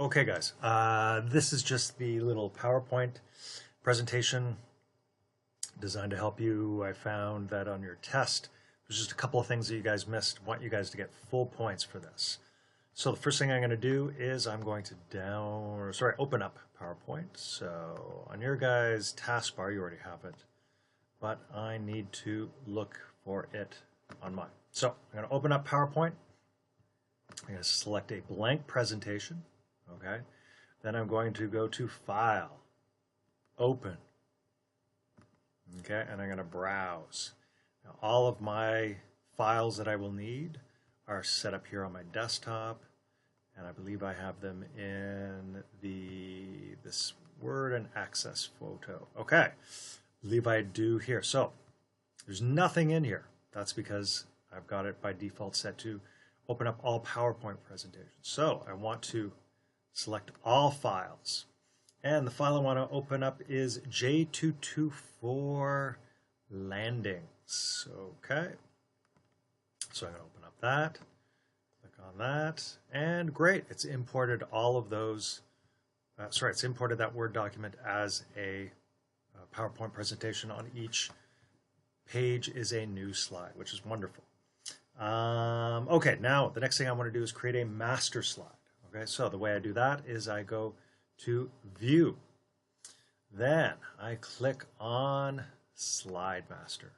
Okay, guys, this is just the little PowerPoint presentation designed to help you. I found that on your test, there's just a couple of things that you guys missed. I want you guys to get full points for this. So the first thing I'm going to do is I'm going to open up PowerPoint. So on your guys' taskbar, you already have it, but I need to look for it on mine. So I'm going to open up PowerPoint. I'm going to select a blank presentation. Okay, then I'm going to go to File, Open. Okay, and I'm going to browse. Now, all of my files that I will need are set up here on my desktop, and I believe I have them in this Word and Access photo. Okay, I believe I do here. So there's nothing in here. That's because I've got it by default set to open up all PowerPoint presentations. So I want to select all files. And the file I want to open up is J224 landings. Okay. So I'm going to open up that, click on that, and great. It's imported all of those. It's imported that Word document as a PowerPoint presentation. On each page is a new slide, which is wonderful. Okay, now the next thing I want to do is create a master slide. Okay, so the way I do that is I go to View. Then I click on Slide Master.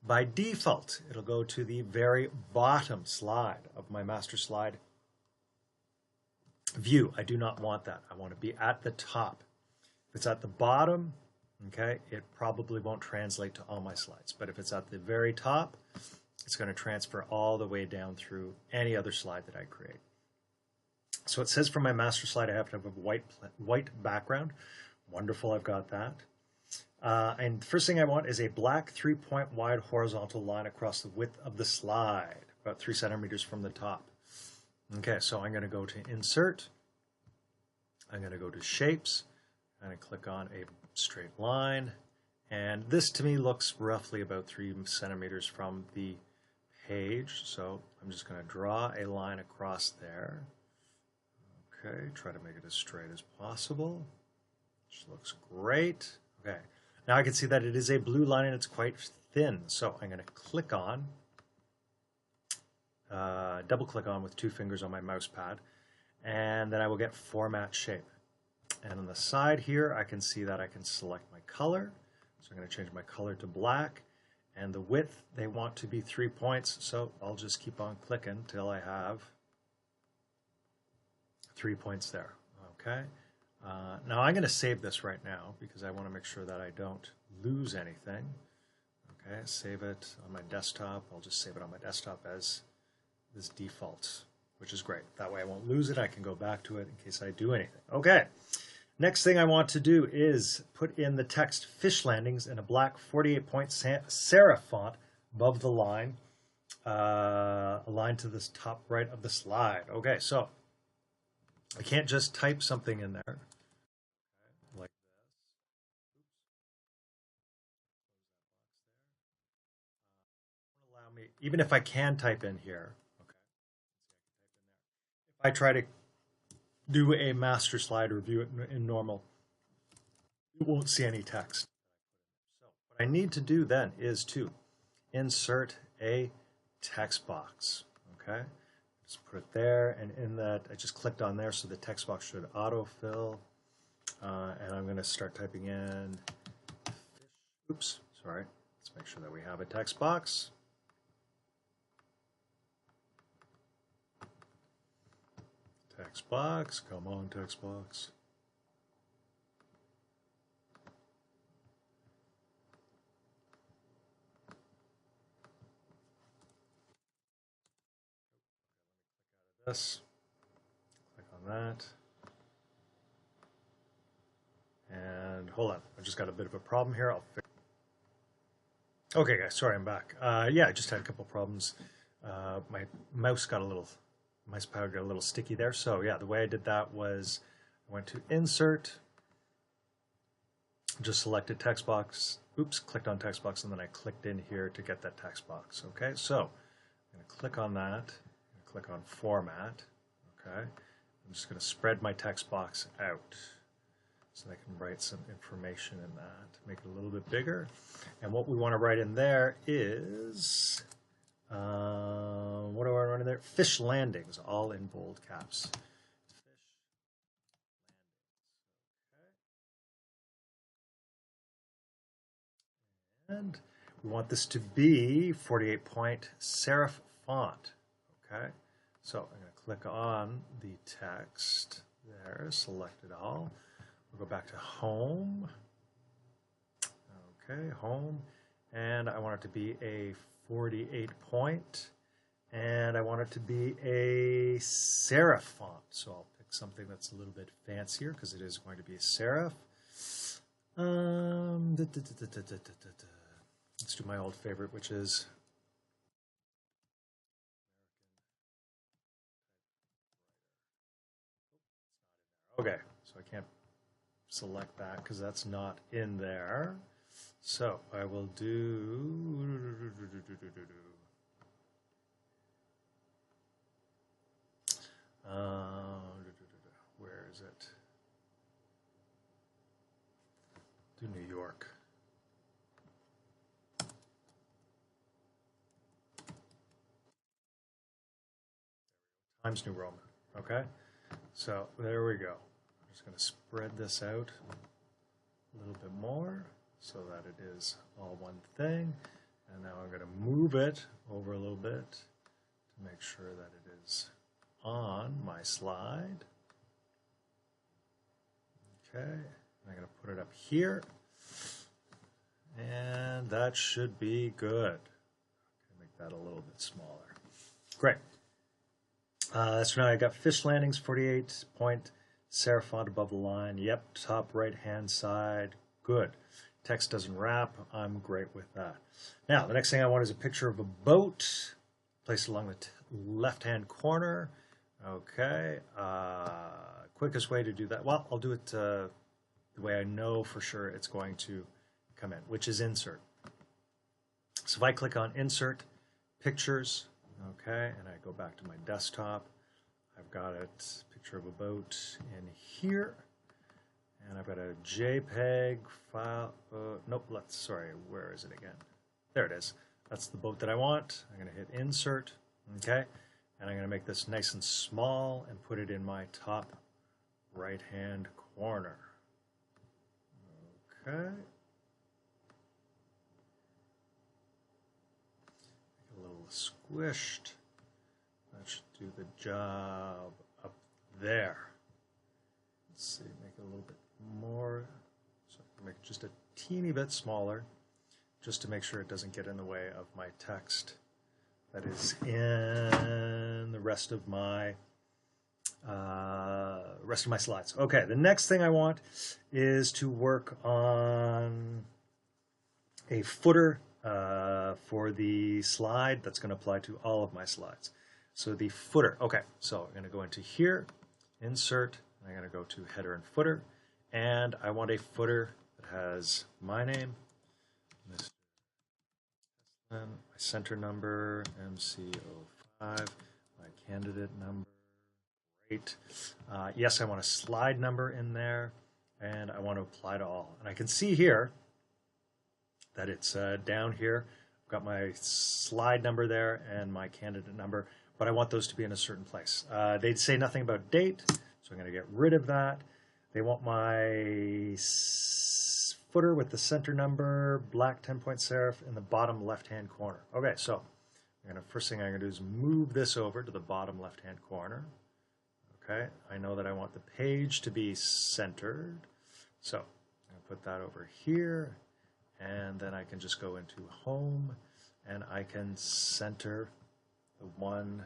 By default, it'll go to the very bottom slide of my master slide view. I do not want that. I want to be at the top. If it's at the bottom, okay, it probably won't translate to all my slides. But if it's at the very top, it's going to transfer all the way down through any other slide that I create. So it says for my master slide I have to have a white background. Wonderful, I've got that. And the first thing I want is a black 3-point wide horizontal line across the width of the slide, about 3 centimeters from the top. Okay, so I'm going to go to Insert. I'm going to go to Shapes. I'm going to click on a straight line. And this to me looks roughly about 3 centimeters from the page. So I'm just going to draw a line across there. Okay, try to make it as straight as possible. Which looks great. Okay, now I can see that it is a blue line and it's quite thin. So I'm going to click on, double click on with 2 fingers on my mouse pad, and then I will get Format Shape. And on the side here, I can see that I can select my color. So I'm going to change my color to black, and the width they want to be 3 points. So I'll just keep on clicking till I have 3 points there. Okay. Now I'm going to save this right now because I want to make sure that I don't lose anything. Okay, save it on my desktop. I'll just save it on my desktop as this default, which is great. That way I won't lose it. I can go back to it in case I do anything. Okay. Next thing I want to do is put in the text Fish Landings in a black 48-point serif font above the line, aligned to this top right of the slide. Okay, so I can't just type something in there like this. Allow me, even if I can type in here, okay, if I try to do a master slide or view it in normal, you won't see any text. So what I need to do then is to insert a text box. Okay, just put it there, and in that I just clicked on there, so the text box should autofill. And I'm going to start typing in fish. Oops, sorry. Let's make sure that we have a text box. Text box, come on, text box. This, click on that. And hold on, I just got a bit of a problem here. I'll fix. Okay, guys, sorry, I'm back. Yeah, I just had a couple problems. My mouse pad got a little sticky there. So yeah, the way I did that was I went to Insert, just selected text box, oops, clicked on text box, and then I clicked in here to get that text box. Okay, so I'm going to click on that, click on Format, okay, I'm just going to spread my text box out so I can write some information in that. Make it a little bit bigger. And what we want to write in there is, what do I write in there? Fish landings, all in bold caps. And we want this to be 48-point serif font. Okay, so I'm going to click on the text there, select it all. We'll go back to home. Okay, home. And I want it to be a 48-point. And I want it to be a serif font. So I'll pick something that's a little bit fancier because it is going to be a serif. Let's do my old favorite, which is okay. So I can't select that because that's not in there. So I will do where is it? Do New York. Times New Roman. Okay, so there we go. I'm just going to spread this out a little bit more so that it is all one thing. And now I'm going to move it over a little bit to make sure that it is on my slide. Okay, I'm going to put it up here. And that should be good. Okay, make that a little bit smaller. Great. So now I got fish landings, 48-point serif font above the line. Yep, top right-hand side. Good. Text doesn't wrap. I'm great with that. Now, the next thing I want is a picture of a boat placed along the left-hand corner. Okay. Quickest way to do that, well, I'll do it the way I know for sure it's going to come in, which is insert. So if I click on insert, pictures, okay, and I go back to my desktop, I've got a picture of a boat in here, and I've got a JPEG file. Nope, sorry, where is it again? There it is. That's the boat that I want. I'm going to hit insert, okay, and I'm going to make this nice and small and put it in my top right-hand corner. Okay. A little squished. That should do the job up there. Let's see, make it a little bit more. So I can make it just a teeny bit smaller, just to make sure it doesn't get in the way of my text that is in the rest of my slides. Okay, the next thing I want is to work on a footer for the slide that's going to apply to all of my slides. So the footer, okay, so I'm going to go into here, insert, I'm going to go to header and footer, and I want a footer that has my name, my center number, MC05, my candidate number. Great. Yes, I want a slide number in there, and I want to apply to all. And I can see here that it's down here. I've got my slide number there and my candidate number, but I want those to be in a certain place. They say nothing about date, so I'm going to get rid of that. They want my footer with the center number, black 10-point serif in the bottom left-hand corner. Okay, so first thing I'm going to do is move this over to the bottom left-hand corner. Okay, I know that I want the page to be centered, so I'm going to put that over here, and then I can just go into home, and I can center the one.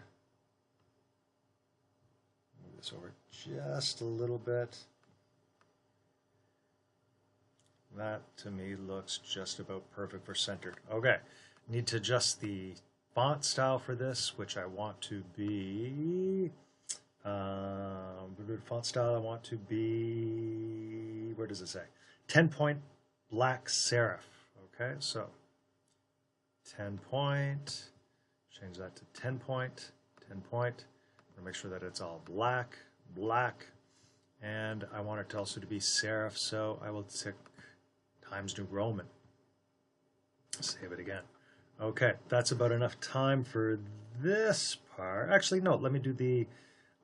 Move this over just a little bit. That to me looks just about perfect for centered. Okay, need to adjust the font style for this, which I want to be. Font style I want to be, where does it say? 10-point black serif. Okay, so 10-point, change that to 10-point, 10-point. Make sure that it's all black, black. And I want it also to be serif, so I will tick Times New Roman. Save it again. Okay, that's about enough time for this part. Actually, no, let me do the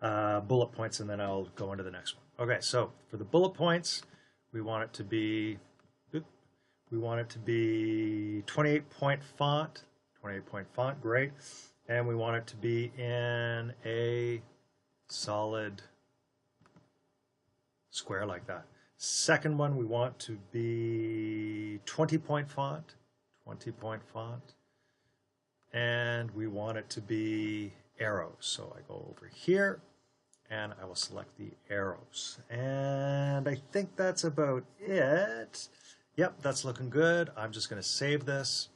bullet points and then I'll go into the next one. Okay, so for the bullet points, we want it to be 28-point font, great. And we want it to be in a solid square like that. Second one, we want to be 20-point font, and we want it to be arrows. So I go over here and I will select the arrows. And I think that's about it. Yep, that's looking good. I'm just going to save this.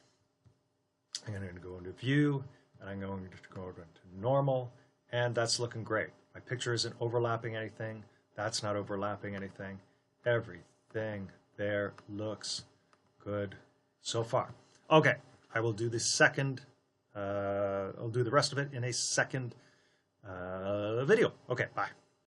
I'm going to go into view and I'm going to go into normal, and that's looking great. My picture isn't overlapping anything. That's not overlapping anything. Everything there looks good so far. Okay, I will do the second, I'll do the rest of it in a second video. Okay, bye.